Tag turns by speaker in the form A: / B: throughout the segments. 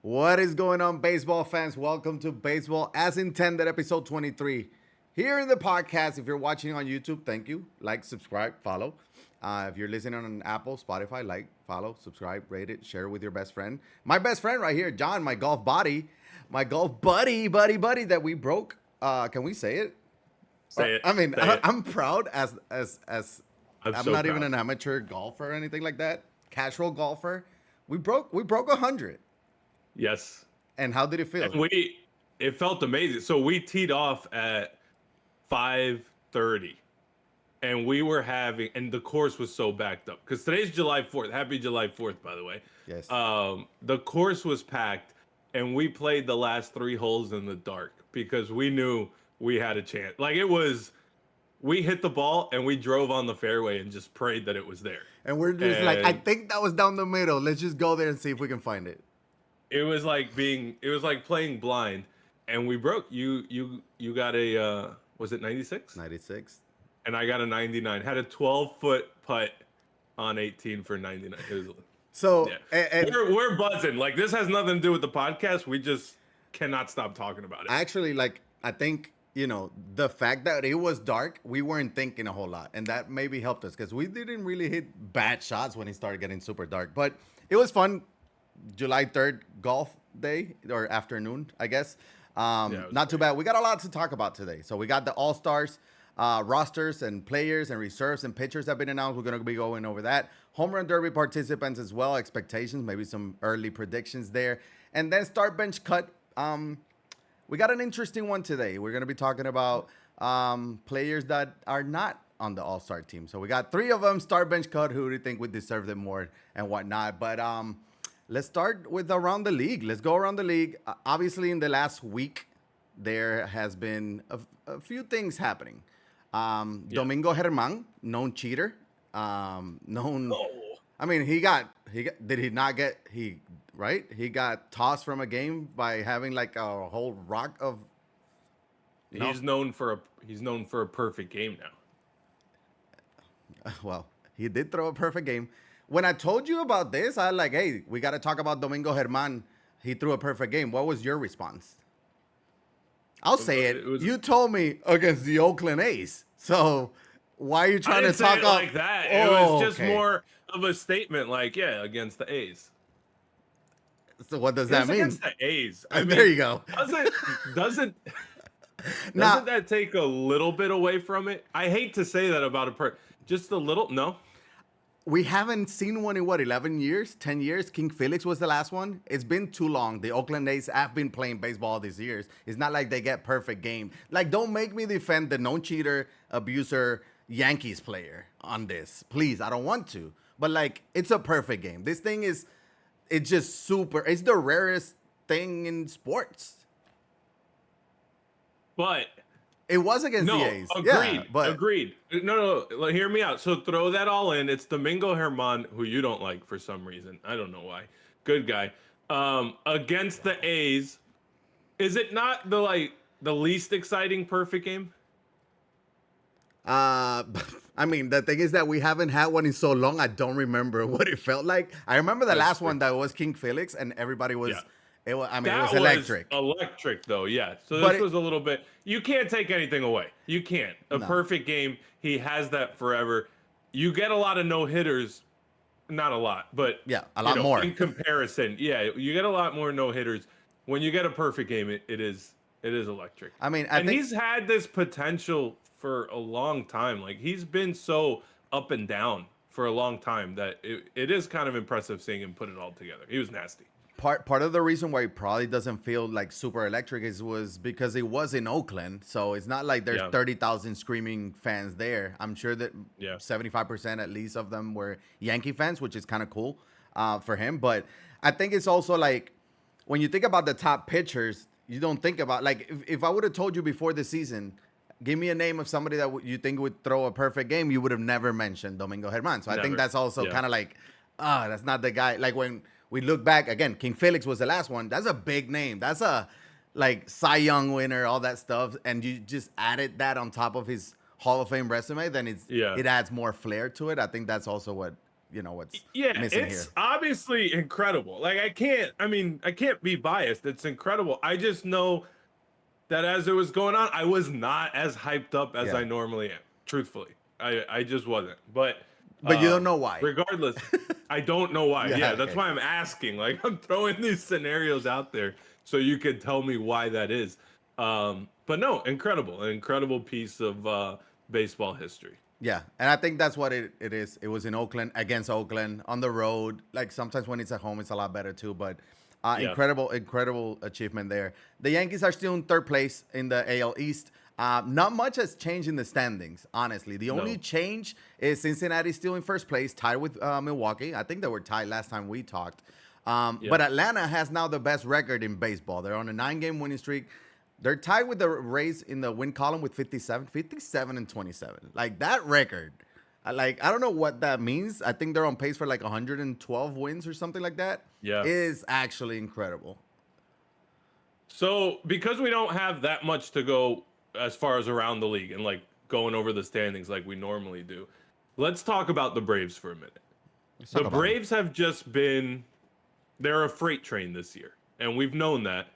A: What is going on, baseball fans? Welcome to Baseball as Intended, episode 23. Here in the podcast, if you're watching on YouTube, thank you. Like, subscribe, follow. If you're listening on Apple, Spotify, like, follow, subscribe, rate it, share it with your best friend. My best friend right here, John, my golf buddy, buddy that we broke. Can we say it?
B: Say it.
A: I mean,
B: Say it.
A: I'm proud as
B: I'm
A: I'm
B: so
A: not even
B: proud.
A: an amateur golfer or anything like that. Casual golfer. We broke 100.
B: Yes.
A: And how did it feel?
B: And it felt amazing. So we teed off at 5:30, and we were having, and the course was so backed up because today's July 4th. Happy July 4th, by the way.
A: Yes.
B: The course was packed, and we played the last 3 holes in the dark because we knew we had a chance. We hit the ball and we drove on the fairway and just prayed that it was there.
A: And we're just like, I think that was down the middle. Let's just go there and see if we can find it.
B: It was like playing blind, and we broke. You got a was it 96?
A: 96.
B: And I got a 99. Had a 12-foot putt on 18 for 99. It was,
A: So,
B: yeah.
A: and
B: We're buzzing. Like, this has nothing to do with the podcast. We just cannot stop talking about it.
A: actually, I think, the fact that it was dark, we weren't thinking a whole lot. And that maybe helped us because we didn't really hit bad shots when it started getting super dark. But it was fun. July 3rd golf day or afternoon, I guess.
B: it was
A: Not too
B: great.
A: bad. We got a lot to talk about today. So we got the All-Stars rosters and players and reserves and pitchers that have been announced. We're going to be going over that. Homerun Derby participants as well, expectations, maybe some early predictions there. And then start bench cut. We got an interesting one today. We're going to be talking about players that are not on the All-Star team. So we got 3 of them, start bench cut. Who do you think would deserve them more and whatnot? But let's start with around the league. Let's go around the league. Obviously, in the last week, there has been a few things happening. Domingo Germán, known cheater, known.
B: Oh,
A: I mean, did he not get right? He got tossed from a game by having like a whole rock of. No.
B: he's known for a perfect game now.
A: Well, he did throw a perfect game. When I told you about this, I was like, hey, we got to talk about Domingo Germán. He threw a perfect game. What was your response? I'll say it.
B: It was-
A: You told me against the Oakland A's. So why are you
B: I
A: trying to
B: didn't say
A: talk
B: it
A: up?
B: like that. It
A: Oh,
B: was just
A: okay.
B: more of a statement, like, yeah, against the A's.
A: So what does
B: It
A: that
B: was
A: mean?
B: against the A's. I mean,
A: There you go.
B: doesn't
A: Now,
B: that take a little bit away from it? I hate to say that about just a little. No,
A: we haven't seen one in 11 years, 10 years. King Felix was the last one. It's been too long. The Oakland A's have been playing baseball these years. It's not like they get perfect game. Like, don't make me defend the known cheater, abuser, Yankees player on this. Please, I don't want to. But, like, it's a perfect game. This thing is, it's just super. It's the rarest thing in sports.
B: but
A: It was against
B: no.
A: the A's.
B: Agreed.
A: Yeah, but
B: Agreed. No. Hear me out. So throw that all in. It's Domingo Germán, who you don't like for some reason. I don't know why. Good guy. Against the A's, is it not the least exciting perfect game?
A: I mean, the thing is that we haven't had one in so long. I don't remember what it felt like. I remember the
B: That's
A: last
B: true.
A: one that was King Felix, and everybody was.
B: Yeah.
A: It was. I mean,
B: That
A: it was electric.
B: Electric, though, yeah. So
A: But
B: this was a little bit. You can't take anything away. You can't. A
A: No.
B: perfect game. He has that forever. You get a lot of no hitters. Not a lot, but
A: Yeah, a lot
B: you know,
A: more.
B: in comparison. Yeah, you get a lot more no hitters. When you get a perfect game, it is electric.
A: I mean, I
B: And
A: think
B: he's had this potential for a long time. Like, he's been so up and down for a long time that it is kind of impressive seeing him put it all together. He was nasty.
A: part of the reason why it probably doesn't feel like super electric was because it was in Oakland, so it's not like there's
B: Yeah.
A: 30,000 screaming fans there. I'm sure that
B: Yeah.
A: 75% at least of them were Yankee fans, which is kind of cool for him. But I think it's also like when you think about the top pitchers, you don't think about like if I would have told you before the season, give me a name of somebody that you think would throw a perfect game, you would have never mentioned Domingo Germán. So I think
B: Never.
A: that's also
B: Yeah.
A: kind of like, that's not the guy. Like when we look back again, King Felix was the last one. That's a big name. That's a like Cy Young winner, all that stuff. And you just added that on top of his Hall of Fame resume, then it adds more flair to it. I think that's also what what's
B: Yeah,
A: missing here.
B: it's obviously incredible. Like I can't be biased. It's incredible. I just know that as it was going on, I was not as hyped up as
A: Yeah,
B: I normally am. Truthfully, I just wasn't. But
A: but you don't know why.
B: regardless, I don't know why.
A: Yeah,
B: Yeah, that's
A: okay.
B: why I'm asking. Like I'm throwing these scenarios out there so you could tell me why that is. But no, incredible, an incredible piece of baseball history.
A: Yeah, and I think that's what it is. It was in Oakland against Oakland on the road. Like sometimes when it's at home, it's a lot better too. But
B: Yeah,
A: incredible achievement there. The Yankees are still in third place in the AL East. Not much has changed in the standings, honestly. The only
B: no,
A: change is Cincinnati still in first place, tied with Milwaukee. I think they were tied last time we talked.
B: yeah.
A: But Atlanta has now the best record in baseball. They're on a 9-game winning streak. They're tied with the Rays in the win column with 57 and 27. Like that record, I don't know what that means. I think they're on pace for like 112 wins or something like that.
B: Yeah.
A: It is actually incredible.
B: So because we don't have that much to go as far as around the league and like going over the standings like we normally do, let's talk about the Braves for a minute.
A: Let's
B: The
A: talk about them.
B: Braves have just been they're a freight train this year, and we've known that.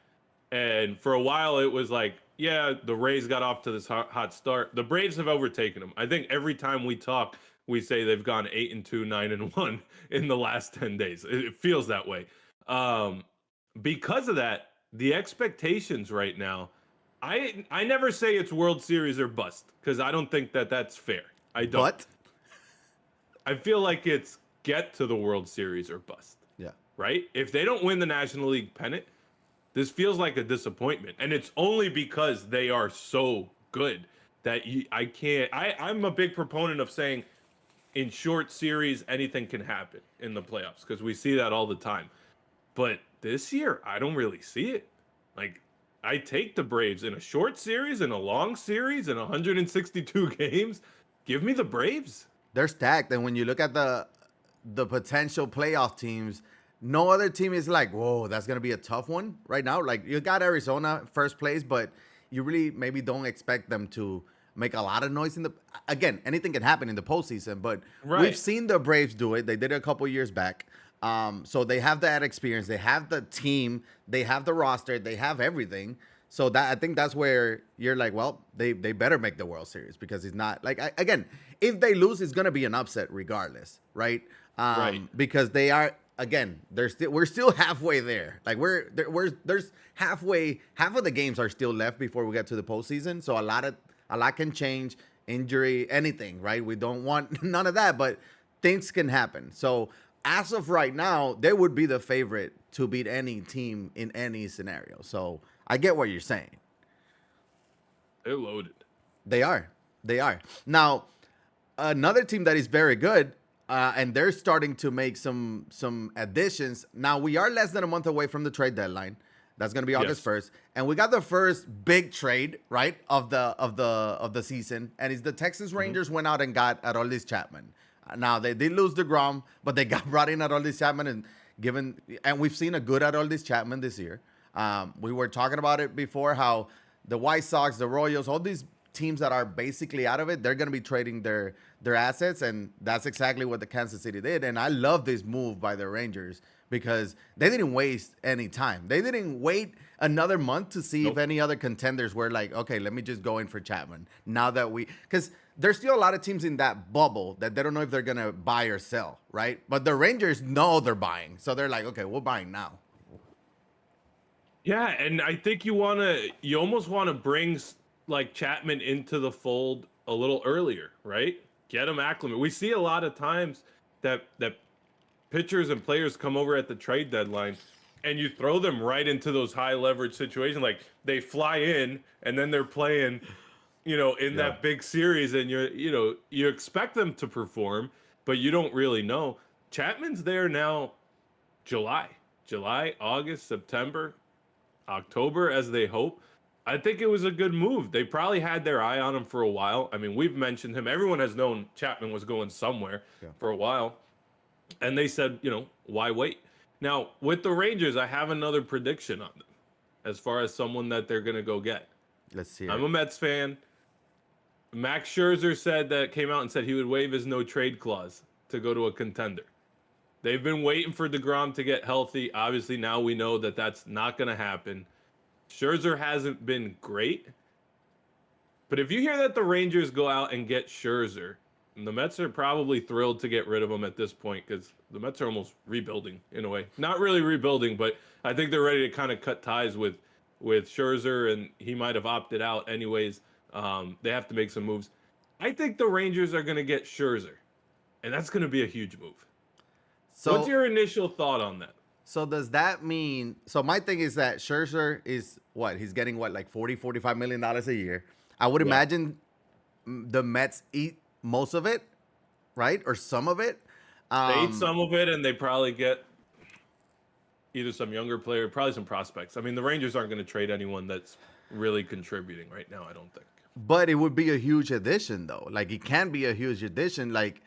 B: And for a while, it was like, yeah, the Rays got off to this hot start. The Braves have overtaken them. I think every time we talk, we say they've gone 8-2, 9-1 in the last 10 days. It feels that way. Um, because of that, the expectations right now, I never say it's World Series or bust because I don't think that that's fair. I don't.
A: But
B: I feel like it's get to the World Series or bust,
A: yeah,
B: right? If they don't win the National League pennant, this feels like a disappointment, and it's only because they are so good that I can't. I'm a big proponent of saying in short series anything can happen in the playoffs because we see that all the time. But this year, I don't really see it. Like I take the Braves in a short series, in a long series, in 162 games. Give me the Braves.
A: they're stacked. And when you look at the potential playoff teams, no other team is like, whoa, that's gonna be a tough one right now. Like you got Arizona first place, but you really maybe don't expect them to make a lot of noise in the. Again, anything can happen in the postseason, but we've
B: Right.
A: seen the Braves do it. They did it a couple years back. So they have that experience. They have the team. They have the roster. They have everything. So that I think that's where you're like, well, they better make the World Series because it's not like again, if they lose, it's gonna be an upset regardless, right?
B: Right.
A: Because they are again, we're still halfway there. Like there's half of the games are still left before we get to the postseason. So a lot can change, injury, anything, right? We don't want none of that, but things can happen. So as of right now, they would be the favorite to beat any team in any scenario. So I get what you're saying.
B: They're loaded.
A: They are. They are. Now, another team that is very good, and they're starting to make some additions. Now we are less than a month away from the trade deadline. That's going to be August
B: Yes.
A: 1st, and we got the first big trade right of the season, and it's the Texas Rangers went out and got Aroldis Chapman. Now they did lose DeGrom, but they got brought in Aroldis Chapman and we've seen a good Aroldis Chapman this year. We were talking about it before how the White Sox, the Royals, all these teams that are basically out of it, they're going to be trading their assets, and that's exactly what the Kansas City did. And I love this move by the Rangers because they didn't waste any time. They didn't wait another month to see if
B: Nope.
A: any other contenders were like, okay, let me just go in for Chapman. Now that because there's still a lot of teams in that bubble that they don't know if they're going to buy or sell, right? But the Rangers know they're buying. So they're like, okay, we're buying now.
B: Yeah, and I think you almost want to bring like Chapman into the fold a little earlier, right? Get him acclimated. We see a lot of times that pitchers and players come over at the trade deadline and you throw them right into those high leverage situations. Like they fly in and then they're playing, in
A: Yeah.
B: that big series and you expect them to perform, but you don't really know. Chapman's there now July, August, September, October as they hope. I think it was a good move. They probably had their eye on him for a while. I mean, we've mentioned him. Everyone has known Chapman was going somewhere
A: Yeah.
B: for a while. And they said, why wait? Now, with the Rangers, I have another prediction on them as far as someone that they're going to go get.
A: Let's see
B: I'm
A: it.
B: a Mets fan. Max Scherzer came out and said he would waive his no trade clause to go to a contender. They've been waiting for DeGrom to get healthy. Obviously, now we know that that's not going to happen. Scherzer hasn't been great. But if you hear that the Rangers go out and get Scherzer, and the Mets are probably thrilled to get rid of him at this point because the Mets are almost rebuilding in a way. Not really rebuilding, but I think they're ready to kind of cut ties with Scherzer, and he might have opted out anyways. They have to make some moves. I think the Rangers are going to get Scherzer, and that's going to be a huge move. So, what's your initial thought on that?
A: So does that mean? So my thing is that Scherzer is what he's getting like $40-45 million a year. I would imagine the Mets eat most of it, right, or some of it.
B: They eat some of it, and they probably get either some younger player, probably some prospects. I mean, the Rangers aren't going to trade anyone that's really contributing right now, I don't think.
A: But it would be a huge addition, though. Like, it can be a huge addition. Like,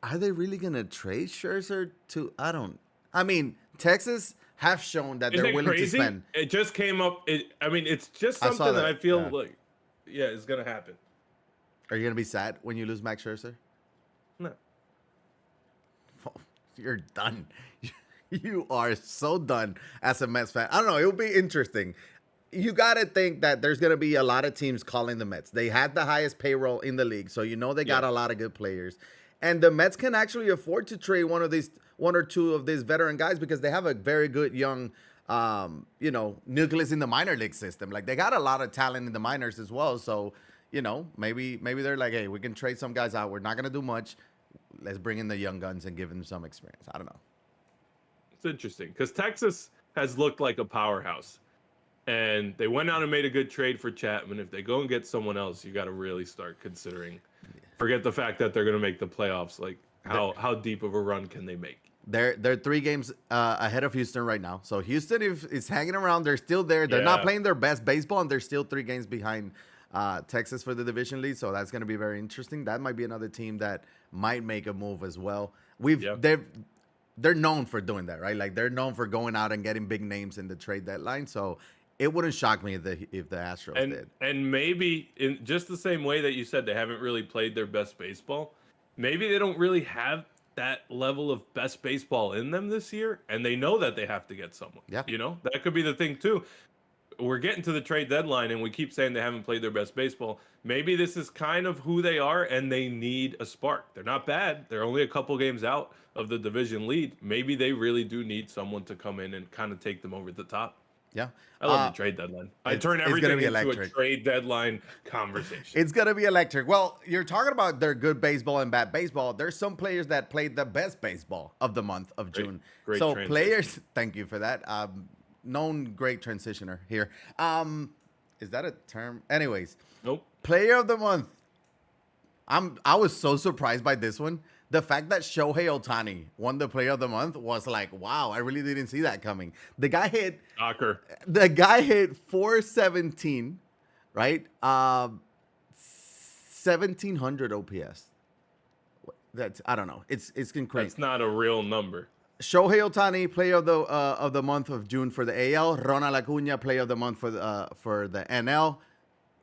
A: are they really going to trade Scherzer to? I mean, Texas have shown that they're willing to spend.
B: It just came up. It's just something that I feel like, it's going to happen.
A: Are you going to be sad when you lose Max Scherzer?
B: No.
A: Oh, you're done. You are so done as a Mets fan. I don't know. It'll be interesting. You got to think that there's going to be a lot of teams calling the Mets. They had the highest payroll in the league, so they got a lot of good players. And the Mets can actually afford to trade one or two of these veteran guys because they have a very good young, nucleus in the minor league system. Like, they got a lot of talent in the minors as well. So, maybe they're like, hey, we can trade some guys out. We're not going to do much. Let's bring in the young guns and give them some experience. I don't know.
B: It's interesting because Texas has looked like a powerhouse. And they went out and made a good trade for Chapman. If they go and get someone else, you got to really start considering. Forget the fact that they're going to make the playoffs. Like, how deep of a run can they make?
A: They're 3 games ahead of Houston right now. So Houston is hanging around. They're still there. They're not playing their best baseball, and they're still 3 games behind Texas for the division lead. So that's going to be very interesting. That might be another team that might make a move as well. They're known for doing that, right? Like, they're known for going out and getting big names in the trade deadline. So it wouldn't shock me if the Astros did.
B: And maybe in just the same way that you said they haven't really played their best baseball, maybe they don't really have that level of best baseball in them this year, and they know that they have to get someone.
A: Yeah.
B: That could be the thing too. We're getting to the trade deadline, and we keep saying they haven't played their best baseball. Maybe this is kind of who they are, and they need a spark. They're not bad. They're only a couple games out of the division lead. Maybe they really do need someone to come in and kind of take them over the top.
A: Yeah.
B: I love the trade deadline. I turn everything into a trade deadline conversation.
A: It's going to be electric. Well, you're talking about their good baseball and bad baseball. There's some players that played the best baseball of the month of June.
B: Great
A: so
B: transition.
A: Players, thank you for that. Known great transitioner here. Is that a term? Anyways.
B: Nope.
A: Player of the month. I was so surprised by this one. The fact that Shohei Ohtani won the Player of the Month was like, wow, I really didn't see that coming. The guy hit 417, right? 1700 OPS. That's, I don't know. It's crazy.
B: That's not a real number.
A: Shohei Ohtani, Player of the Month of June for the AL. Ronald Acuna, Player of the Month for the NL.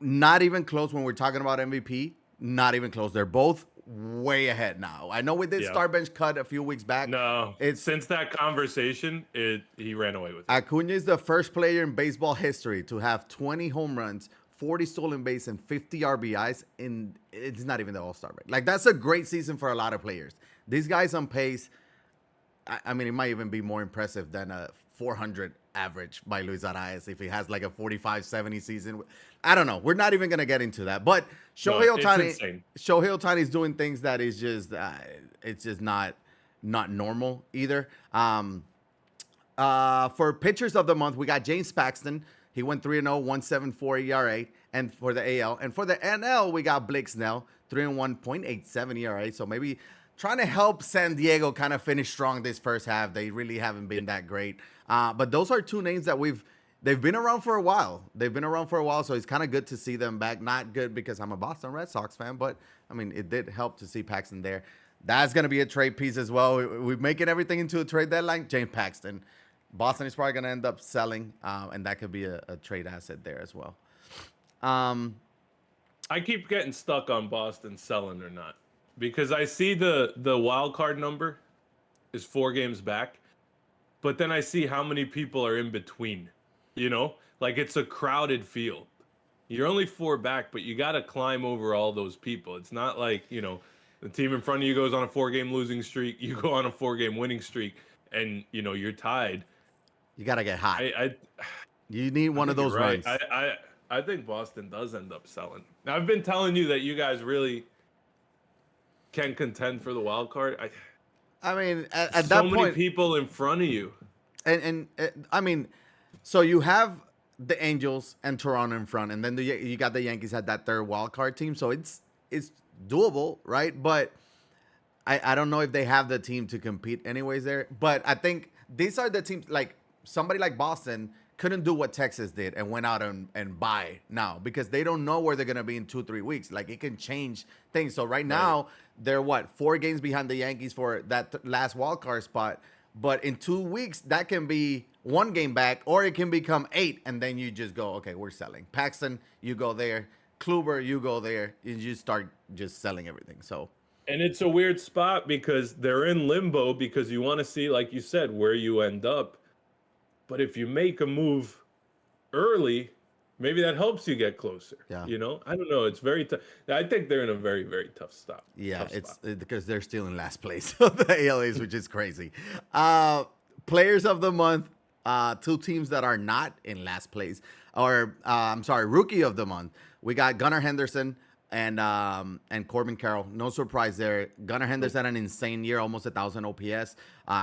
A: Not even close when we're talking about MVP. Not even close. They're both way ahead now. I know we did Star Bench cut a few weeks back.
B: No, since that conversation, he ran away with it.
A: Acuna is the first player in baseball history to have 20 home runs, 40 stolen base, and 50 RBIs. And it's not even the All-Star break. Like, that's a great season for a lot of players. These guys on pace. I mean, it might even be more impressive than a 400 average by Luis Arraez if he has like a 45-70 season. I don't know. We're not even going to get into that. But Shohei Ohtani is doing things that is just it's just not normal either. For pitchers of the month, we got James Paxton. He went 3-0, 1.74 ERA, and for the AL. And for the NL, we got Blake Snell, 3-1, 0.87 ERA. So maybe trying to help San Diego kind of finish strong this first half. They really haven't been that great. But those are 2 names that they've been around for a while. So it's kind of good to see them back. Not good because I'm a Boston Red Sox fan, but I mean, it did help to see Paxton there. That's going to be a trade piece as well. We're making everything into a trade deadline. James Paxton. Boston is probably going to end up selling, and that could be a trade asset there as well.
B: I keep getting stuck on Boston selling or not. because I see the wild card number is 4 games back, but then I see how many people are in between. Like it's a crowded field. You're only 4 back, but you got to climb over all those people. It's not like, the team in front of you goes on a 4-game losing streak, you go on a 4-game winning streak, and you're tied.
A: You got to get hot.
B: I
A: You need one of
B: think
A: those
B: you're right.
A: runs.
B: I think Boston does end up selling. Now, I've been telling you that you guys really can contend for the wild card.
A: I mean, at
B: So
A: that
B: many
A: point,
B: people in front of you.
A: and I mean, so you have the Angels and Toronto in front, and then you got the Yankees at that third wild card team. So it's doable, right? But I don't know if they have the team to compete anyways there. But I think these are the teams, like somebody like Boston couldn't do what Texas did and went out and buy now because they don't know where they're going to be in 2-3 weeks. Like it can change things. So right now they're 4 games behind the Yankees for that last wild card spot. But in 2 weeks, that can be 1 game back, or it can become 8, and then you just go, okay, we're selling. Paxton, you go there. Kluber, you go there. And you start just selling everything. So,
B: And it's a weird spot because they're in limbo because you want to see, like you said, where you end up. But if you make a move early, maybe that helps you get closer.
A: Yeah.
B: I don't know. It's very tough. I think they're in a very, very tough spot.
A: yeah,
B: Tough
A: it's
B: spot.
A: because they're still in last place of the ALAs, which is crazy. Players of the month, 2 teams that are not in last place, or I'm sorry, rookie of the month. We got Gunnar Henderson and Corbin Carroll. No surprise there. Gunnar Henderson had an insane year, almost 1,000 OPS.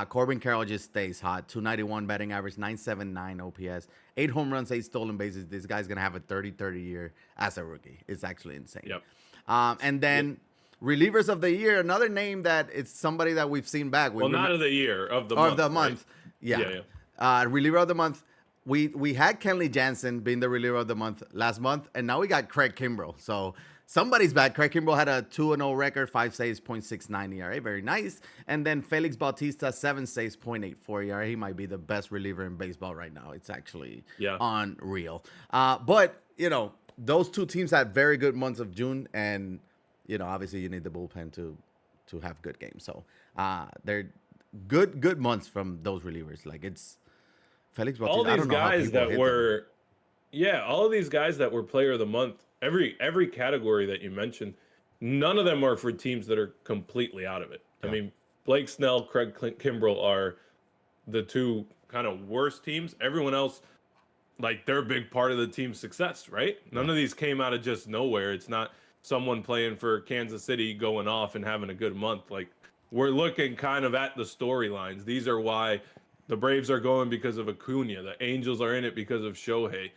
A: Corbin Carroll just stays hot. 291 batting average, 979 OPS, 8 home runs, 8 stolen bases. This guy's gonna have a 30-30 year as a rookie. It's actually insane.
B: Yep.
A: And then relievers of the year, another name that it's somebody that we've seen back.
B: Not of the year, of the month.
A: Of the
B: right?
A: month. Yeah.
B: Yeah.
A: Reliever of the month. We had Kenley Jansen being the reliever of the month last month, and now we got Craig Kimbrell. So somebody's back. Craig Kimbrell had a 2-0 record, 5 saves, 0.69 ERA. Very nice. And then Felix Bautista, 7 saves, 0.84 ERA. He might be the best reliever in baseball right now. It's actually unreal. But, those 2 teams had very good months of June, and, obviously you need the bullpen to have good games. So they're good months from those relievers. Like it's Felix Bautista.
B: All these guys that were, all of these guys that were player of the month, every category that you mentioned, none of them are for teams that are completely out of it. Yeah. I mean, Blake Snell, Craig Kimbrell are the 2 kind of worst teams. Everyone else, like, they're a big part of the team's success, right? None of these came out of just nowhere. It's not someone playing for Kansas City going off and having a good month. Like, we're looking kind of at the storylines. These are why the Braves are going because of Acuna. The Angels are in it because of Shohei.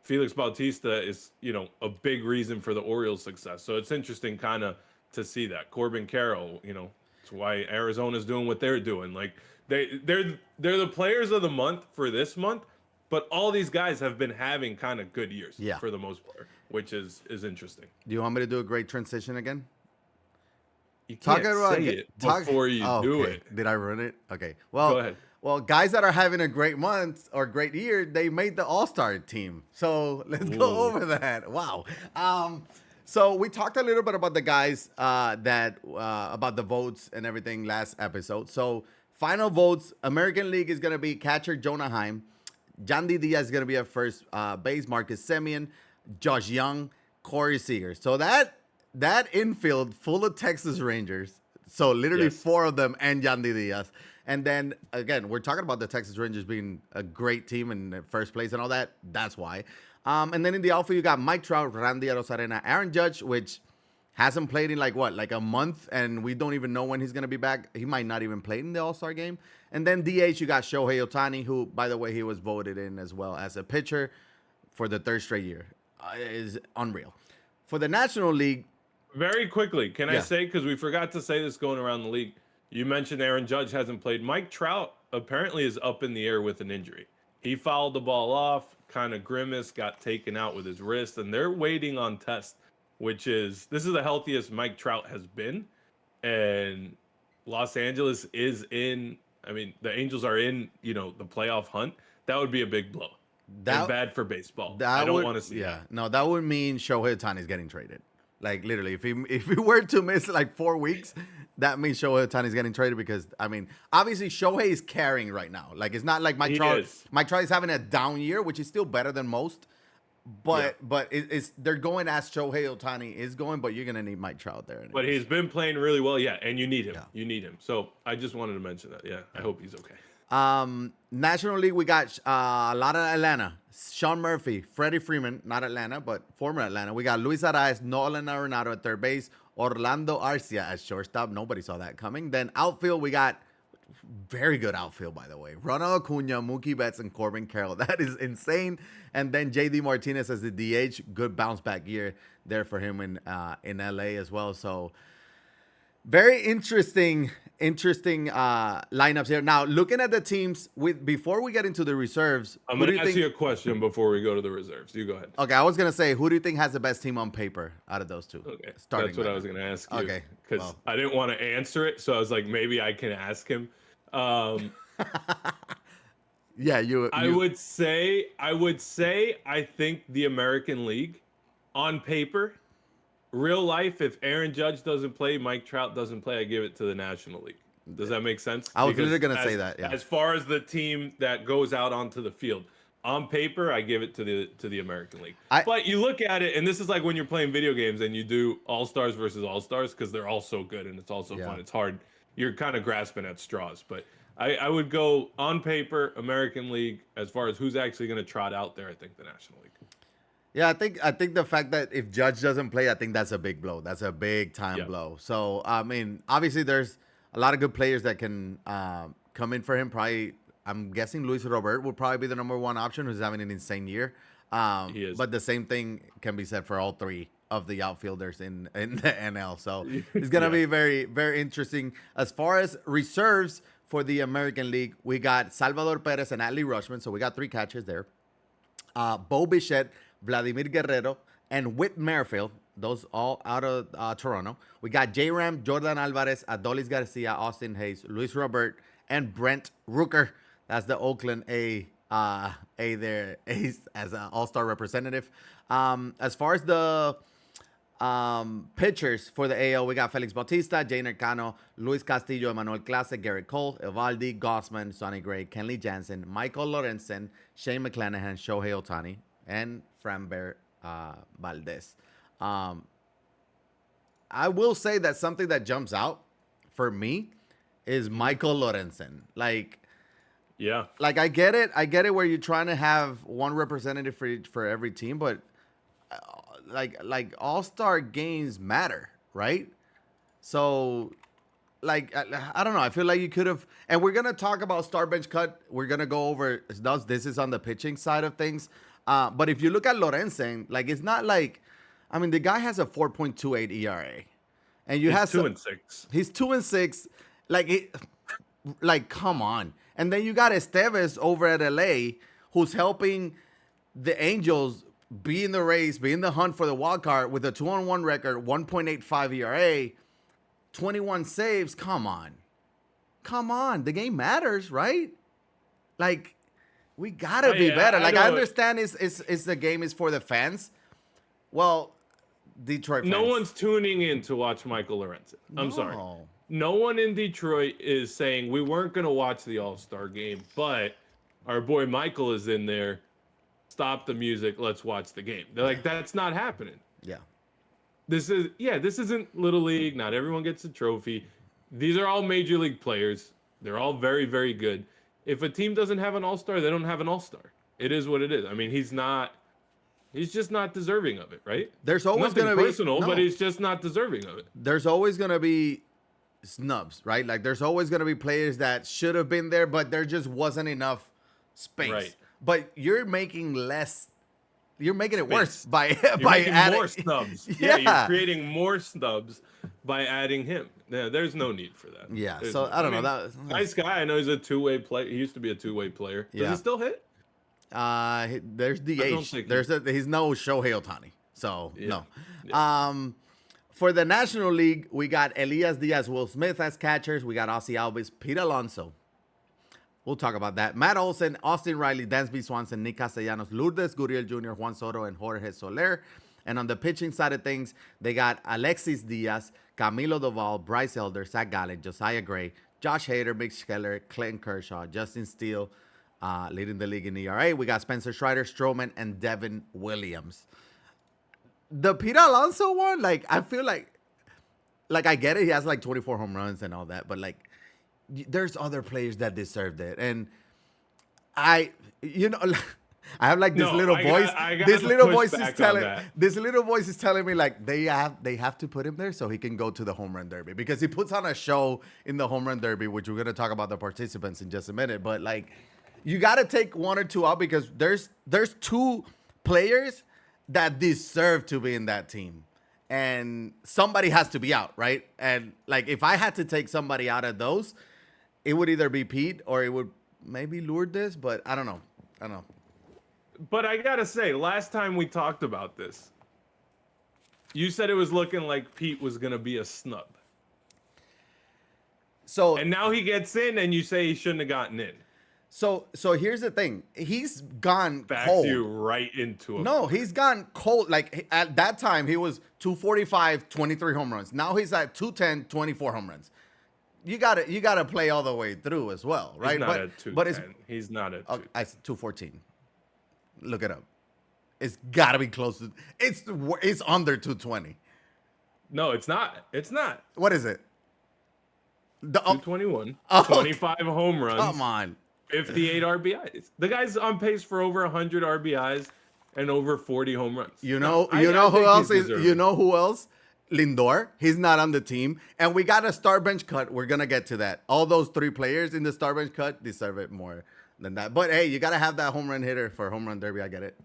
B: Felix Bautista is, a big reason for the Orioles' success. So it's interesting kind of to see that. Corbin Carroll, it's why Arizona's doing what they're doing. Like they're the players of the month for this month, but all these guys have been having kind of good years for the most part, which is interesting.
A: Do you want me to do a great transition again?
B: You can't say it before you do it.
A: Did I ruin it? Okay. Well,
B: go ahead.
A: Well, guys that are having a great month or great year, they made the All-Star team. So let's go over that. Wow. So we talked a little bit about the guys about the votes and everything last episode. So final votes, American League is going to be catcher Jonah Heim. Yandy Diaz is going to be at first base. Marcus Semien, Josh Young, Corey Seager. So that infield full of Texas Rangers. So literally 4 of them and Yandy Diaz. And then, again, we're talking about the Texas Rangers being a great team in first place and all that. That's why. And then in the outfield, you got Mike Trout, Randy Arozarena, Aaron Judge, which hasn't played in like a month, and we don't even know when he's going to be back. He might not even play in the All-Star game. And then DH, you got Shohei Ohtani, who, by the way, he was voted in as well as a pitcher for the 3rd straight year. Is unreal. For the National League.
B: Very quickly, can I say, because we forgot to say this going around the league, you mentioned Aaron Judge hasn't played. Mike Trout apparently is up in the air with an injury. He fouled the ball off, kind of grimaced, got taken out with his wrist, and they're waiting on test, this is the healthiest Mike Trout has been. And Los Angeles is in, the Angels are in, the playoff hunt. That would be a big blow. And bad for baseball. I don't want to see that.
A: No, that would mean Shohei Ohtani is getting traded. Like literally, if he were to miss like 4 weeks, that means Shohei Ohtani's getting traded because I mean, obviously Shohei is carrying right now. Like it's not like Mike
B: He
A: Trout.
B: is.
A: Mike Trout is having a down year, which is still better than most.
B: Yeah.
A: But it's they're going as Shohei Ohtani is going, but you're gonna need Mike Trout there.
B: But he's been playing really well, yeah, and you need him.
A: Yeah.
B: You need him. So I just wanted to mention that. Yeah, I hope he's okay.
A: National League, we got a lot of Atlanta. Sean Murphy, Freddie Freeman, not Atlanta, but former Atlanta. We got Luis Arraez, Nolan Arenado at third base, Orlando Arcia at shortstop. Nobody saw that coming. Then outfield, we got very good outfield, by the way. Ronald Acuna, Mookie Betts, and Corbin Carroll. That is insane. And then JD Martinez as the DH. Good bounce back year there for him in LA as well. So very interesting lineups here. Now, looking at the teams, before we get into the reserves,
B: I'm going to ask you a question before we go to the reserves. You go ahead.
A: Okay, I was going to say, who do you think has the best team on paper out of those two?
B: Okay,
A: Starting
B: that's what I
A: lineup.
B: was going to ask you.
A: Okay,
B: because
A: well.
B: I didn't want to answer it, so I was like, maybe I can ask him.
A: Yeah, you.
B: I would say, I think the American League, on paper, real life, if Aaron Judge doesn't play, Mike Trout doesn't play, I give it to the National League. Does that make sense?
A: I was
B: Because
A: literally going to say that. Yeah.
B: As far as the team that goes out onto the field, on paper, I give it to the American League. But you look at it, and this is like when you're playing video games and you do All-Stars versus All-Stars because they're all so good and it's also fun. It's hard. You're kind of grasping at straws. But I would go on paper, American League. As far as who's actually going to trot out there, I think the National League.
A: Yeah, I think the fact that if Judge doesn't play, I think that's a big blow. That's a big time blow. So I mean, obviously there's a lot of good players that can come in for him. Probably, I'm guessing Luis Robert will probably be the number one option, who's having an insane year.
B: He is.
A: But the same thing can be said for all three of the outfielders in the NL. So it's gonna be very, very interesting. As far as reserves for the American League, we got Salvador Perez and Adley Rutschman. So we got three catchers there. Bo Bichette, Vladimir Guerrero, and Whit Merrifield. Those all out of Toronto. We got J-Ram, Jordan Alvarez, Adolis Garcia, Austin Hayes, Luis Robert, and Brent Rooker. That's the Oakland A's as an all-star representative. As far as the pitchers for the AL, we got Felix Bautista, Jainer Cano, Luis Castillo, Emmanuel Clase, Garrett Cole, Evaldi, Gossman, Sonny Gray, Kenley Jansen, Michael Lorenzen, Shane McClanahan, Shohei Ohtani, and Framber Valdez. I will say that something that jumps out for me is Michael Lorenzen. Like I get it where you're trying to have one representative for every team, but like all-star games matter, right? So like I don't know, I feel like you could have, and we're gonna talk about star bench cut. We're gonna go over this is on the pitching side of things. But if you look at Lorenzen, like it's not like, I mean, the guy has a 4.28 ERA, and he's
B: 2-6.
A: He's 2-6. Like come on. And then you got Estevez over at LA, who's helping the Angels be in the race, be in the hunt for the wild card with a 2-1 record, 1.85 ERA, 21 saves. Come on. The game matters, right? Like, we gotta be better. I understand it's the game is for the fans. Well, Detroit fans.
B: No one's tuning in to watch Michael Lorenzen. I'm sorry. No one in Detroit is saying we weren't going to watch the All-Star game, but our boy Michael is in there. Stop the music. Let's watch the game. They're like, that's not happening.
A: Yeah.
B: This isn't Little League. Not everyone gets a trophy. These are all major league players. They're all very, very good. If a team doesn't have an all-star, they don't have an all-star. It is what it is. I mean, he's just not deserving of it, right?
A: There's always going to be
B: personal, but he's just not deserving of it.
A: There's always going to be snubs, right? Like there's always going to be players that should have been there, but there just wasn't enough space.
B: Right.
A: But you're making it worse by
B: adding
A: adding
B: more snubs.
A: Yeah.
B: You're creating more snubs by adding him. Yeah, there's no need for that.
A: Yeah, I don't know. That
B: nice guy. I know he's a two-way player. He used to be a two-way player. Does he still hit?
A: There's DH. He's no Shohei Ohtani. So no.
B: Yeah.
A: For the National League, we got Elias Diaz, Will Smith as catchers. We got Ozzie Albies, Pete Alonso. We'll talk about that. Matt Olson, Austin Riley, Dansby Swanson, Nick Castellanos, Lourdes Gurriel Jr., Juan Soto, and Jorge Soler. And on the pitching side of things, they got Alexis Diaz, Camilo Doval, Bryce Elder, Zach Gallen, Josiah Gray, Josh Hader, Mitch Keller, Clayton Kershaw, Justin Steele, leading the league in ERA. We got Spencer Strider, Stroman, and Devin Williams. The Pete Alonso one, like, I feel like I get it. He has like 24 home runs and all that, but like, there's other players that deserved it. And I have like this little voice. This little voice is telling me like they have to put him there so he can go to the home run derby, because he puts on a show in the home run derby, which we're gonna talk about the participants in just a minute. But like, you got to take one or two out, because there's two players that deserve to be in that team. And somebody has to be out, right? And like, if I had to take somebody out of those, it would either be Pete or it would maybe Lourdes, but I don't know.
B: But I gotta say, last time we talked about this, you said it was looking like Pete was gonna be a snub. And now he gets in, and you say he shouldn't have gotten in.
A: So here's the thing. He's gone
B: Backs
A: cold.
B: you right into it.
A: No, he's gone cold. Like, at that time, he was 245, 23 home runs. Now he's at 210, 24 home runs. You gotta play all the way through as well, right?
B: He's not at 210. He's not at
A: 214. Look it up. It's got to be close to. It's under 220.
B: No, it's not. It's not.
A: What is it?
B: 221. 25 home runs.
A: Come on.
B: 58 RBIs. The guy's on pace for over 100 RBIs and over 40 home runs.
A: You know who else? Lindor. He's not on the team. And we got a star bench cut. We're going to get to that. All those three players in the star bench cut deserve it more than that. But hey, you got to have that home run hitter for home run derby. I get it.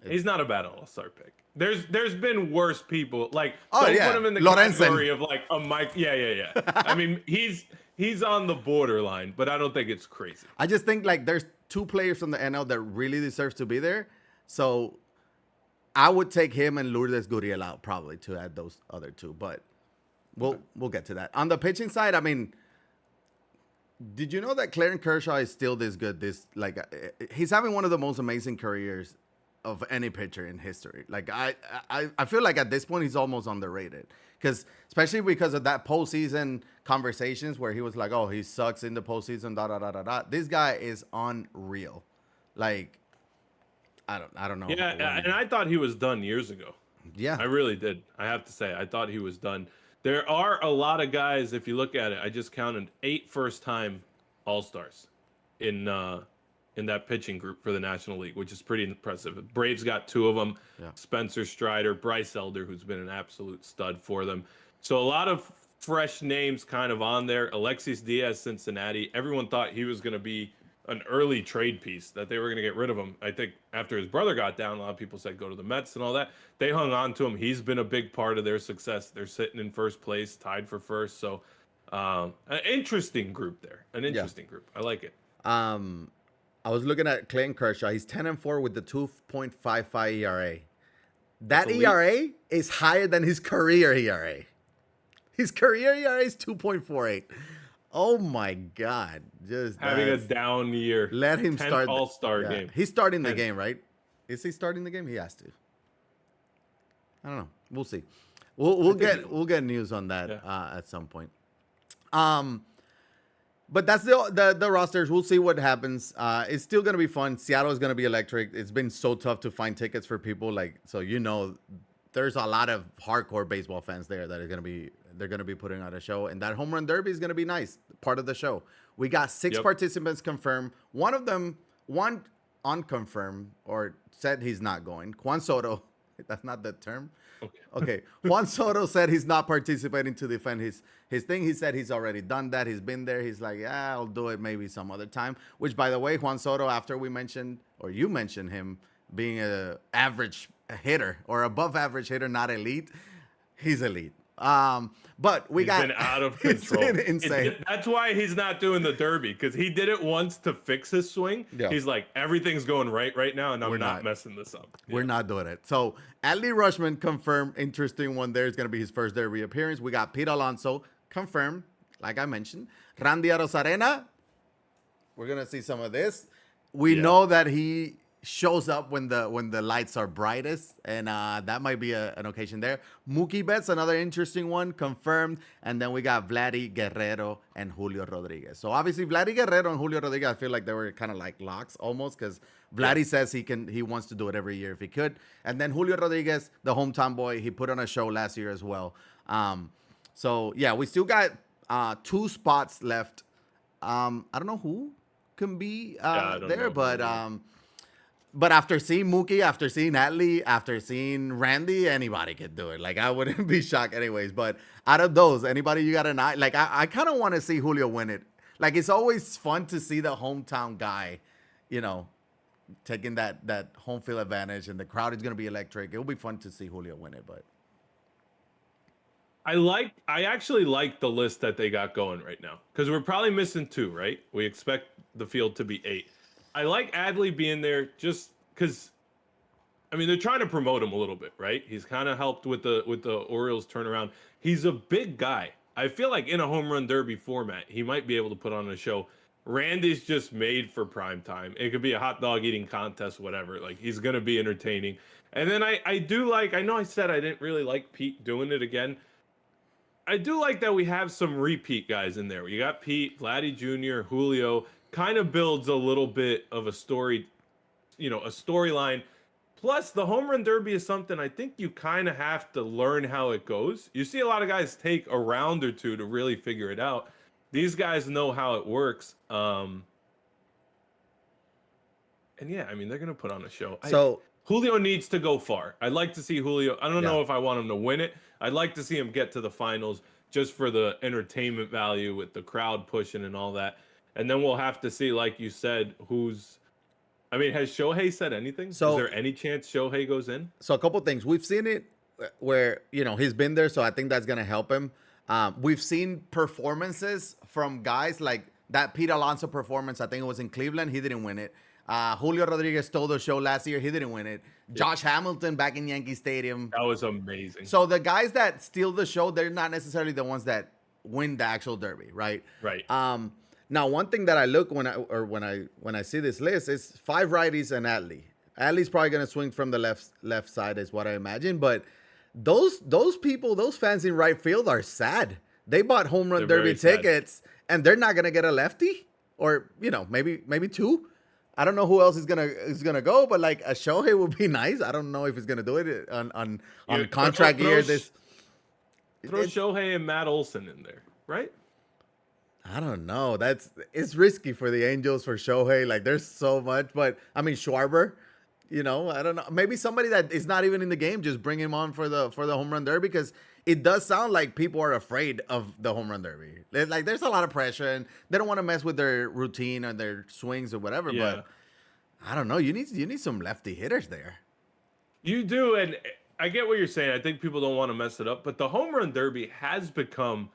B: He's not a bad all-star pick. There's been worse people. Like,
A: don't
B: put him in the category of like a Mike. Yeah. I mean, he's on the borderline, but I don't think it's crazy.
A: I just think like there's two players from the NL that really deserves to be there. So I would take him and Lourdes Gurriel out probably to add those other two, but we'll get to that. On the pitching side, I mean, did you know that Clayton Kershaw is still this good? He's having one of the most amazing careers of any pitcher in history. Like, I feel like at this point he's almost underrated, especially because of that postseason conversations where he was like, oh, he sucks in the postseason, da. This guy is unreal. Like, I don't know.
B: Yeah, and I thought he was done years ago.
A: Yeah.
B: I really did. I have to say, I thought he was done. There are a lot of guys, if you look at it, I just counted 8 first-time All-Stars in that pitching group for the National League, which is pretty impressive. Braves got 2 of them. Yeah. Spencer Strider, Bryce Elder, who's been an absolute stud for them. So a lot of fresh names kind of on there. Alexis Diaz, Cincinnati. Everyone thought he was going to be an early trade piece, that they were going to get rid of him. I think after his brother got down, a lot of people said go to the Mets and all that. They hung on to him. He's been a big part of their success. They're sitting in first place, tied for first. So an interesting group there. An interesting group. I like it.
A: I was looking at Clayton Kershaw. He's 10-4 with the 2.55 ERA. That ERA is higher than his career ERA. His career ERA is 2.48. Oh my God! Just
B: having a down year.
A: Let him start
B: All-Star game.
A: He's starting the game, right? Is he starting the game? He has to. I don't know. We'll see. We'll get news on that at some point. But that's the rosters. We'll see what happens. It's still gonna be fun. Seattle is gonna be electric. It's been so tough to find tickets for people. There's a lot of hardcore baseball fans there that are gonna be. They're gonna be putting out a show, and that home run derby is gonna be nice. Part of the show. We got 6 participants confirmed. One unconfirmed or said he's not going. Juan Soto. That's not the term. Okay. Juan Soto said he's not participating to defend his thing. He said he's already done that. He's been there. He's like, yeah, I'll do it maybe some other time. Which, by the way, Juan Soto, after you mentioned him being an average hitter or above average hitter, not elite, he's elite. But he's been
B: out of control.
A: It's insane.
B: That's why he's not doing the derby, because he did it once to fix his swing. Yeah. He's like, everything's going right now, and I'm not messing this up. Yeah.
A: We're not doing it. So Adley Rushman confirmed. Interesting one there. Is going to be his first derby appearance. We got Pete Alonso confirmed, like I mentioned. Randy Arozarena. We're going to see some of this. We know that he shows up when the lights are brightest, and that might be an occasion there. Mookie Betts, another interesting one, confirmed, and then we got Vladdy Guerrero and Julio Rodriguez. So obviously Vladdy Guerrero and Julio Rodriguez, I feel like they were kind of like locks almost, because Vladdy says he wants to do it every year if he could, and then Julio Rodriguez, the hometown boy, he put on a show last year as well. So yeah, we still got 2 spots left. I don't know who can be there, but after seeing Mookie, after seeing Atley, after seeing Randy, anybody could do it. Like, I wouldn't be shocked anyways. But out of those, anybody you got an eye? Like, I kind of want to see Julio win it. Like, it's always fun to see the hometown guy, taking that home field advantage, and the crowd is going to be electric. It'll be fun to see Julio win it, but.
B: I actually like the list that they got going right now, because we're probably missing 2, right? We expect the field to be 8. I like Adley being there just because, I mean, they're trying to promote him a little bit, right? He's kind of helped with the Orioles turnaround. He's a big guy. I feel like in a home run derby format, he might be able to put on a show. Randy's just made for prime time. It could be a hot dog eating contest, whatever. Like, he's going to be entertaining. And then I do like, I know I said I didn't really like Pete doing it again. I do like that we have some repeat guys in there. You got Pete, Vladdy Jr., Julio. Kind of builds a little bit of a story, a storyline. Plus, the home run derby is something I think you kind of have to learn how it goes. You see a lot of guys take a round or 2 to really figure it out. These guys know how it works. And yeah, I mean, they're going to put on a show. Julio needs to go far. I'd like to see Julio. I don't know if I want him to win it. I'd like to see him get to the finals just for the entertainment value with the crowd pushing and all that. And then we'll have to see, like you said, has Shohei said anything?
A: So,
B: is there any chance Shohei goes in?
A: So a couple things. We've seen it where, he's been there, so I think that's going to help him. We've seen performances from guys like that Pete Alonso performance. I think it was in Cleveland. He didn't win it. Julio Rodriguez stole the show last year. He didn't win it. Josh Hamilton back in Yankee Stadium.
B: That was amazing.
A: So the guys that steal the show, they're not necessarily the ones that win the actual derby, right?
B: Right.
A: Now, one thing that I look when I see this list is 5 righties and Adley. Adley's probably going to swing from the left side, is what I imagine. But those people, those fans in right field are sad. They bought home run derby tickets, and they're not going to get a lefty, or maybe 2. I don't know who else is gonna go, but like a Shohei would be nice. I don't know if he's gonna do it on contract year.
B: Throw Shohei and Matt Olson in there, right?
A: I don't know. It's risky for the Angels, for Shohei. Like, there's so much, but I mean Schwarber. I don't know. Maybe somebody that is not even in the game, just bring him on for the home run derby, because it does sound like people are afraid of the home run derby. Like, there's a lot of pressure, and they don't want to mess with their routine or their swings or whatever. Yeah. But I don't know. You need some lefty hitters there.
B: You do, and I get what you're saying. I think people don't want to mess it up, but the home run derby has become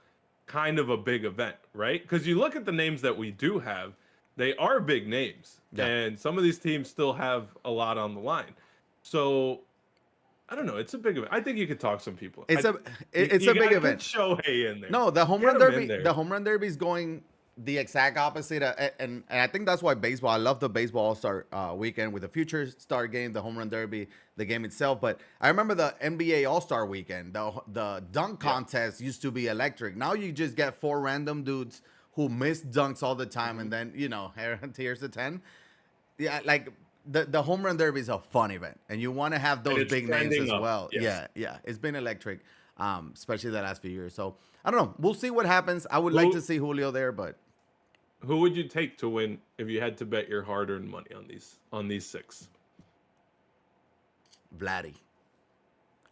B: kind of a big event, right? Because you look at the names that we do have, they are big names, and some of these teams still have a lot on the line. So I don't know. It's a big event. I think you could talk some people.
A: It's a big event.
B: Shohei in there.
A: No, the home run derby. The home run derby is going the exact opposite, and I think that's why baseball. I love the baseball All-Star weekend with the Future Star game, the home run derby, the game itself. But I remember the NBA All-Star weekend. The dunk contest used to be electric. Now you just get 4 random dudes who miss dunks all the time, and then here's the 10. Yeah, like. The home run derby is a fun event, and you want to have those big names as well. Yes. Yeah, it's been electric, especially the last few years. So I don't know. We'll see what happens. I would like to see Julio there, but
B: who would you take to win if you had to bet your hard-earned money on these 6?
A: Vladdy.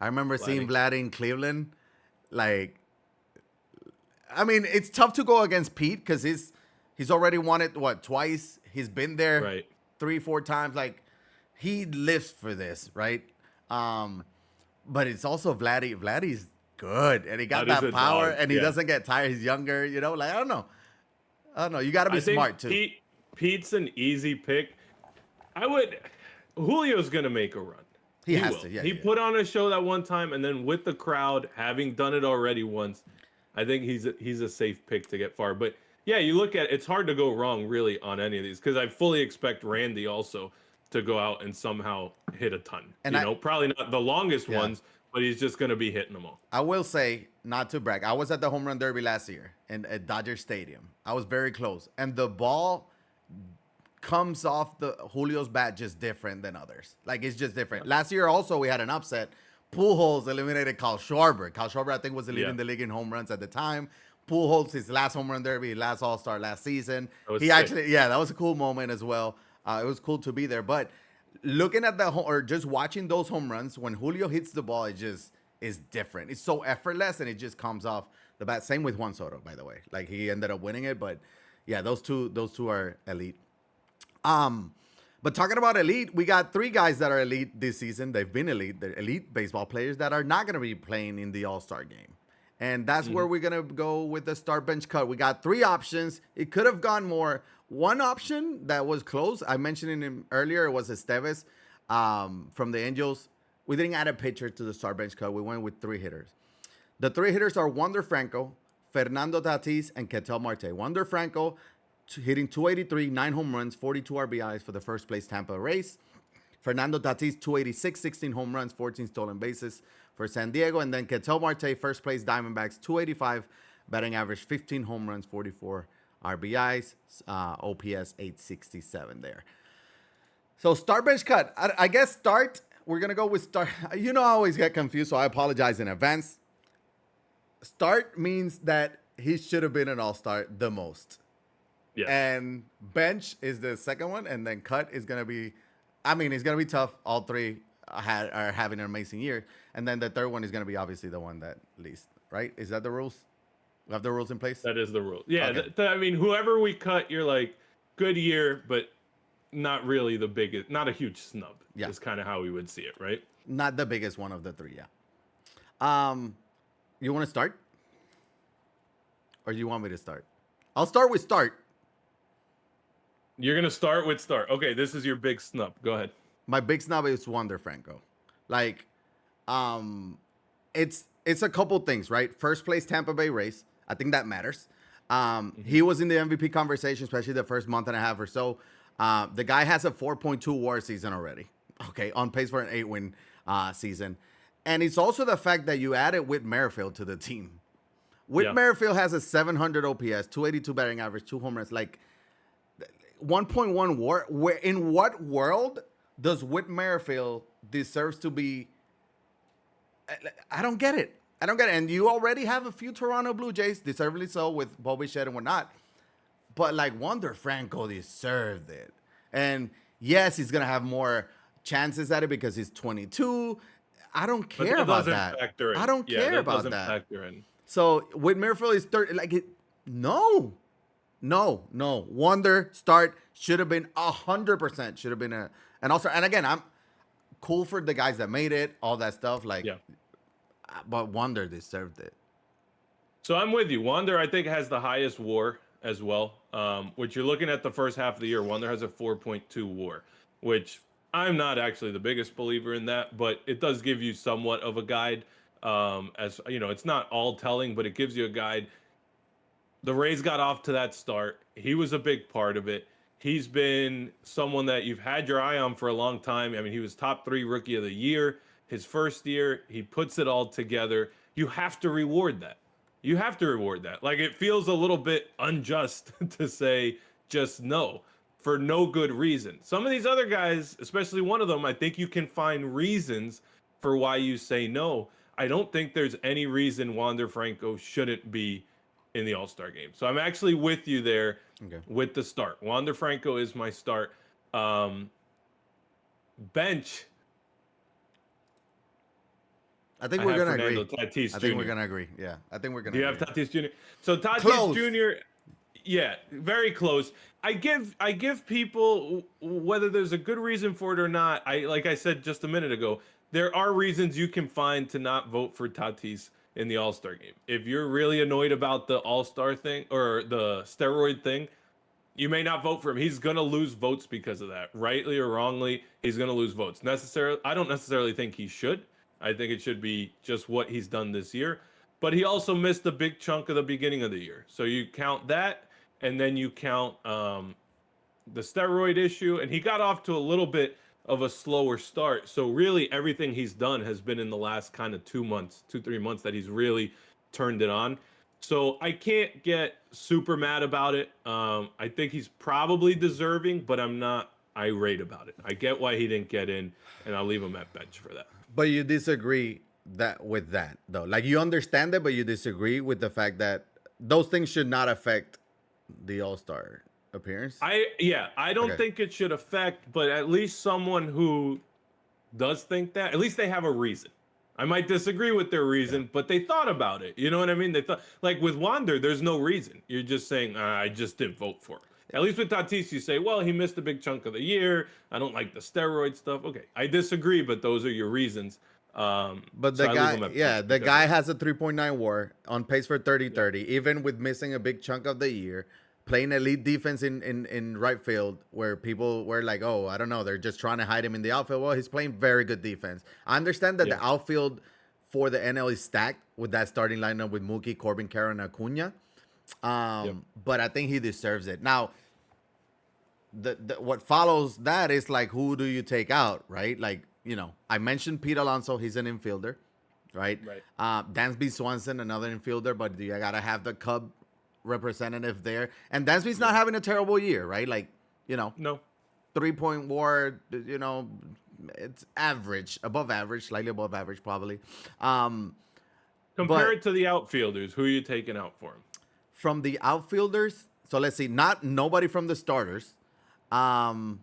A: I remember seeing Vladdy in Cleveland. Like, I mean, it's tough to go against Pete because he's already won it twice. He's been there.
B: Right.
A: 3-4 times. Like, he lives for this, right? But it's also Vladdy. Vladdy's good, and he got that power, and he doesn't get tired. He's younger, like, I don't know. You got to be smart too.
B: Pete's an easy pick. Julio's gonna make a run.
A: He has to. Yeah,
B: he put on a show that one time, and then with the crowd, having done it already once, I think he's a safe pick to get far. But yeah, you look at it's hard to go wrong really on any of these, because I fully expect Randy also to go out and somehow hit a ton.
A: And
B: Probably not the longest
A: Yeah.
B: ones, but he's just going to be hitting them all.
A: I will say, not to brag, I was at the Homerun Derby last year at Dodger Stadium. I was very close, and the ball comes off the Julio's bat just different than others. Like, it's just different. Last year also we had an upset. Pujols eliminated Kyle Schwarber. Kyle Schwarber, I think, was leading the league in home runs at the time. Pujols, his last home run derby, last All-Star last season. He actually, that was a cool moment as well. It was cool to be there. But looking at or just watching those home runs, when Julio hits the ball, it just is different. It's so effortless, and it just comes off the bat. Same with Juan Soto, by the way. Like, he ended up winning it, but yeah, those two are elite. But talking about elite, we got 3 guys that are elite this season. They've been elite. They're elite baseball players that are not going to be playing in the All-Star game. And that's where we're going to go with the start bench cut. We got 3 options. It could have gone more. One option that was close, I mentioned him earlier, was Esteves from the Angels. We didn't add a pitcher to the start bench cut. We went with 3 hitters. The 3 hitters are Wander Franco, Fernando Tatis, and Ketel Marte. Wander Franco hitting 283, 9 home runs, 42 RBIs for the first place Tampa Rays. Fernando Tatis, 286, 16 home runs, 14 stolen bases for San Diego. And then Ketel Marte, first place Diamondbacks, 285, batting average, 15 home runs, 44 RBIs, OPS 867 there. So start bench cut. I guess start, we're going to go with start. I always get confused, so I apologize in advance. Start means that he should have been an all-star the most.
B: Yes.
A: And bench is the second one, and then cut is going to be, it's going to be tough. All 3 are having an amazing year. And then the third one is going to be obviously the one that least, right? Is that the rules? We have the rules in place?
B: That is the rule. Yeah,
A: Okay.
B: Whoever we cut, you're like, good year, but not really the biggest, not a huge snub.
A: Yeah.
B: Is kind of how we would see it, right?
A: Not the biggest one of the 3, yeah. You want to start? Or do you want me to start? I'll start with start.
B: You're going to start with start. Okay, this is your big snub. Go ahead.
A: My big snub is Wander Franco. Like, it's a couple things, right? First place Tampa Bay Rays. I think that matters. He was in the MVP conversation, especially the first month and a half or so. The guy has a 4.2 WAR season already. Okay, on pace for an 8-win season. And it's also the fact that you added Whit Merrifield to the team. Whit Merrifield has a 700 OPS, 282 batting average, 2 home runs. Like, 1.1 WAR. In what world does Whit Merrifield deserves to be? I don't get it. And you already have a few Toronto Blue Jays, deservedly so, with Bo Bichette and whatnot. But like, Wander Franco deserved it. And yes, he's gonna have more chances at it because he's 22. I don't care about that. I don't care about that.
B: Factor in.
A: So Whit Merrifield is 30. Like, no. Wander start should have been 100%. Should have been an all-star. And again, I'm cool for the guys that made it, all that stuff. Like, but Wander deserved it.
B: So I'm with you. Wander, I think, has the highest WAR as well. Which you're looking at the first half of the year. Wander has a 4.2 WAR, which I'm not actually the biggest believer in that, but it does give you somewhat of a guide. As you know, it's not all telling, but it gives you a guide. The Rays got off to that start. He was a big part of it. He's been someone that you've had your eye on for a long time. I mean, he was top 3 rookie of the year. His first year, he puts it all together. You have to reward that. Like, it feels a little bit unjust to say just no for no good reason. Some of these other guys, especially one of them, I think you can find reasons for why you say no. I don't think there's any reason Wander Franco shouldn't be in the All-Star game. So I'm actually with you there with the start. Wander Franco is my start.
A: I
B: Bench.
A: think we're going to agree.
B: Tatis
A: I think we're going to agree. Yeah, I think we're going to
B: agree. Do you have Tatis Jr.? So Tatis Jr., yeah, very close. I give people, whether there's a good reason for it or not, like I said just a minute ago, there are reasons you can find to not vote for Tatis in the All-Star game. If you're really annoyed about the All-Star thing or the steroid thing, you may not vote for him. He's going to lose votes because of that. Rightly or wrongly, he's going to lose votes. I don't necessarily think he should. I think it should be just what he's done this year. But he also missed a big chunk of the beginning of the year. So you count that, and then you count the steroid issue. And he got off to a little bit of a slower start. So really everything he's done has been in the last kind of 3 months that he's really turned it on. So I can't get super mad about it. I think he's probably deserving, but I'm not irate about it. I get why he didn't get in, and I'll leave him at bench for that.
A: But you disagree with that though. Like you understand it, but you disagree with the fact that those things should not affect the All-Star appearance.
B: I don't
A: Okay.
B: think it should affect, but at least someone who does think that, at least they have a reason. I might disagree with their reason, but they thought about it. You know what I mean? They thought, like with Wander, there's no reason. You're just saying, I just didn't vote for him. At least with Tatis, you say, well, he missed a big chunk of the year. I don't like the steroid stuff. Okay, I disagree, but those are your reasons.
A: But
B: So
A: the
B: I leave
A: guy,
B: him at
A: yeah,
B: bench
A: the
B: because
A: guy
B: of that.
A: has a 3.9 WAR on pace for 30-30, even with missing a big chunk of the year, playing elite defense in right field, where people were like, oh, I don't know, they're just trying to hide him in the outfield. Well, he's playing very good defense. I understand that
B: Yeah.
A: the outfield for the NL is stacked with that starting lineup with Mookie, Corbin, Carroll, and Acuna.
B: Yep.
A: But I think he deserves it. Now, the what follows that is like, who do you take out, right? Like, I mentioned Pete Alonso, he's an infielder, right?
B: Right.
A: Dansby Swanson, another infielder, but you gotta have the Cub representative there. And Dansby's not having a terrible year, right? Like,
B: No.
A: 3-point WAR, it's average, above average, slightly above average, probably.
B: Compare
A: But
B: it to the outfielders. Who are you taking out for him?
A: from the outfielders, so let's see, nobody from the starters. Juan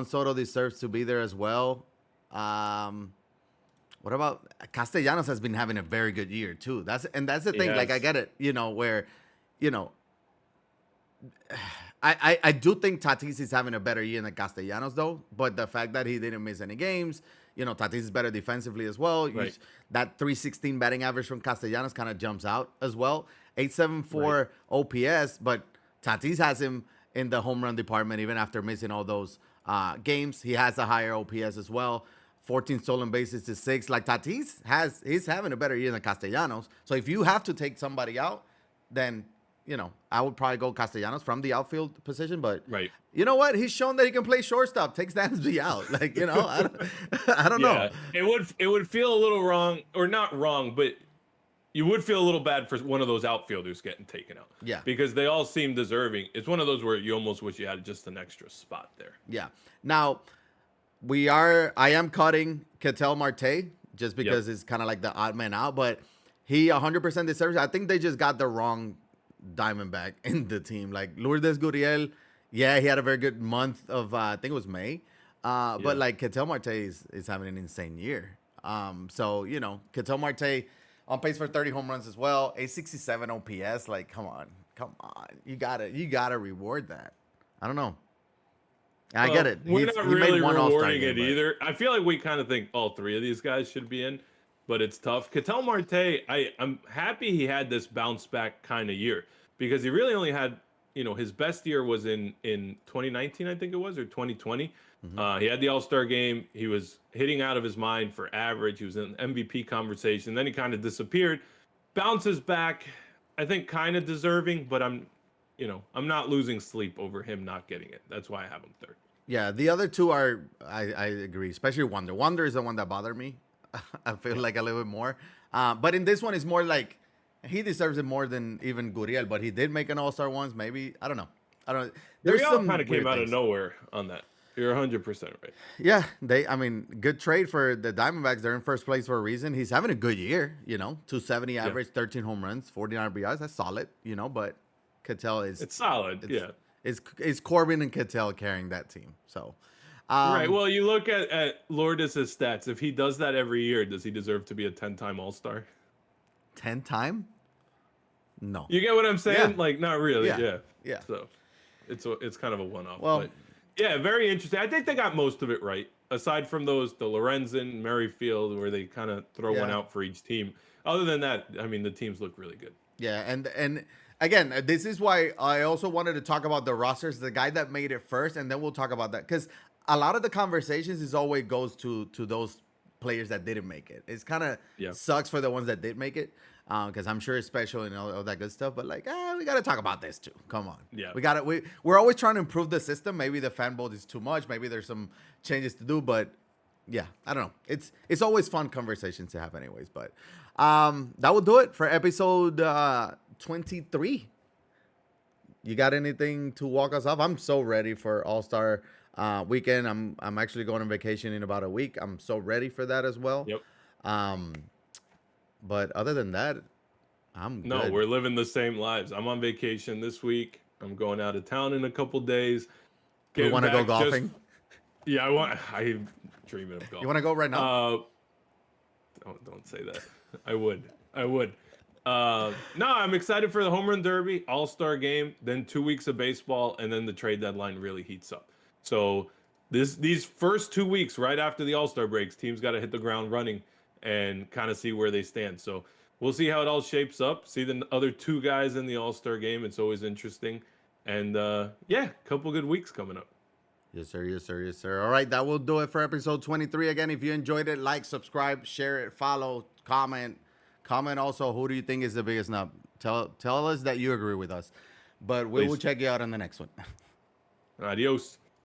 A: Soto deserves to be there as well. What about Castellanos? Has been having a very good year too. That's the thing. Like, I
B: Yes.
A: get it. Where, you know, I do think Tatis is having a better year than Castellanos though. But the fact that he didn't miss any games, Tatis is better defensively as well.
B: Right.
A: That 316 batting average from Castellanos kind of jumps out as well. 874 OPS, but Tatis has him in the home run department even after missing all those games. He has a higher OPS as well. 14 stolen bases to 6. Like, he's having a better year than Castellanos. So if you have to take somebody out, then I would probably go Castellanos from the outfield position. But
B: Right.
A: you know what? He's shown that he can play shortstop. Takes Dansby out. Like, I don't know.
B: It would feel a little wrong, or not wrong, but you would feel a little bad for one of those outfielders getting taken out.
A: Yeah.
B: Because they all seem deserving. It's one of those where you almost wish you had just an extra spot there.
A: Yeah. Now, I am cutting Ketel Marte just because it's kind of like the odd man out, but he 100% deserves it. I think they just got the wrong Diamondback in the team. Like, Lourdes Gurriel, yeah, he had a very good month of, I think it was May. But like, Ketel Marte is having an insane year. So, Ketel Marte on pace for 30 home runs as well. 867 OPS. Like, come on. You gotta reward that. I don't know. I get it.
B: We're not really
A: All-Star
B: rewarding
A: game,
B: it
A: but-
B: either. I feel like we kind of think all three of these guys should be in, but it's tough. Ketel Marte, I'm happy he had this bounce back kind of year because he really only had, his best year was in 2019, I think it was, or 2020. He had the All-Star game. He was hitting out of his mind for average. He was in MVP conversation. Then he kind of disappeared. Bounces back, I think kind of deserving, but I'm not losing sleep over him not getting it. That's why I have him third.
A: Yeah, the other two are, I agree, especially Wonder. Wonder is the one that bothered me. I feel like a little bit more. But in this one, it's more like he deserves it more than even Gurriel, but he did make an All-Star once. Maybe, I don't know. There's
B: Gurriel kind of came
A: weird
B: out of
A: things.
B: nowhere on that. You're 100% right.
A: Yeah, good trade for the Diamondbacks. They're in first place for a reason. He's having a good year, 270 average, 13 home runs, 49 RBIs. That's solid, but Ketel is...
B: It's solid, yeah.
A: It's Corbin and Ketel carrying that team. So,
B: Right. Well, you look at Lourdes' stats. If he does that every year, does he deserve to be a 10-time All-Star?
A: 10-time? No.
B: You get what I'm saying?
A: Yeah.
B: Like, not really.
A: Yeah.
B: Yeah. So, it's kind of a one-off.
A: Well-
B: but yeah, very interesting. I think they got most of it right. Aside from those, the Lorenzen, Merrifield, where they kind of throw one
A: Yeah.
B: out for each team. Other than that, I mean, the teams look really good.
A: Yeah, and again, this is why I also wanted to talk about the rosters, the guy that made it first, and then we'll talk about that because a lot of the conversations is always goes to those players that didn't make it. It's kind of
B: Yeah.
A: sucks for the ones that did make it, because I'm sure it's special and all that good stuff. But like, we gotta talk about this too. Come on,
B: Yeah.
A: we're always trying to improve the system. Maybe the fan vote is too much. Maybe there's some changes to do, but yeah, I don't know. It's always fun conversations to have, anyways. But that will do it for episode 23. You got anything to walk us off? I'm so ready for All-Star weekend. I'm actually going on vacation in about a week. I'm so ready for that as well.
B: Yep.
A: But other than that, I'm
B: No,
A: good.
B: we're living the same lives. I'm on vacation this week. I'm going out of town in a couple days.
A: You want to go
B: Getting back
A: golfing?
B: Yeah, I'm dreaming of golf.
A: You want to go right now?
B: Don't say that. I would. No, I'm excited for the Homerun Derby, All-Star game, then 2 weeks of baseball, and then the trade deadline really heats up. So these first 2 weeks, right after the All-Star breaks, teams got to hit the ground running and kind of see where they stand. So we'll see how it all shapes up. See the other two guys in the All-Star game. It's always interesting. And yeah, couple good weeks coming up.
A: Yes, sir. Yes, sir. Yes, sir. All right, that will do it for episode 23. Again, if you enjoyed it, like, subscribe, share it, follow, comment. Comment also, who do you think is the biggest snub? Tell us that you agree with us. But we will check you out on the next one.
B: Adios.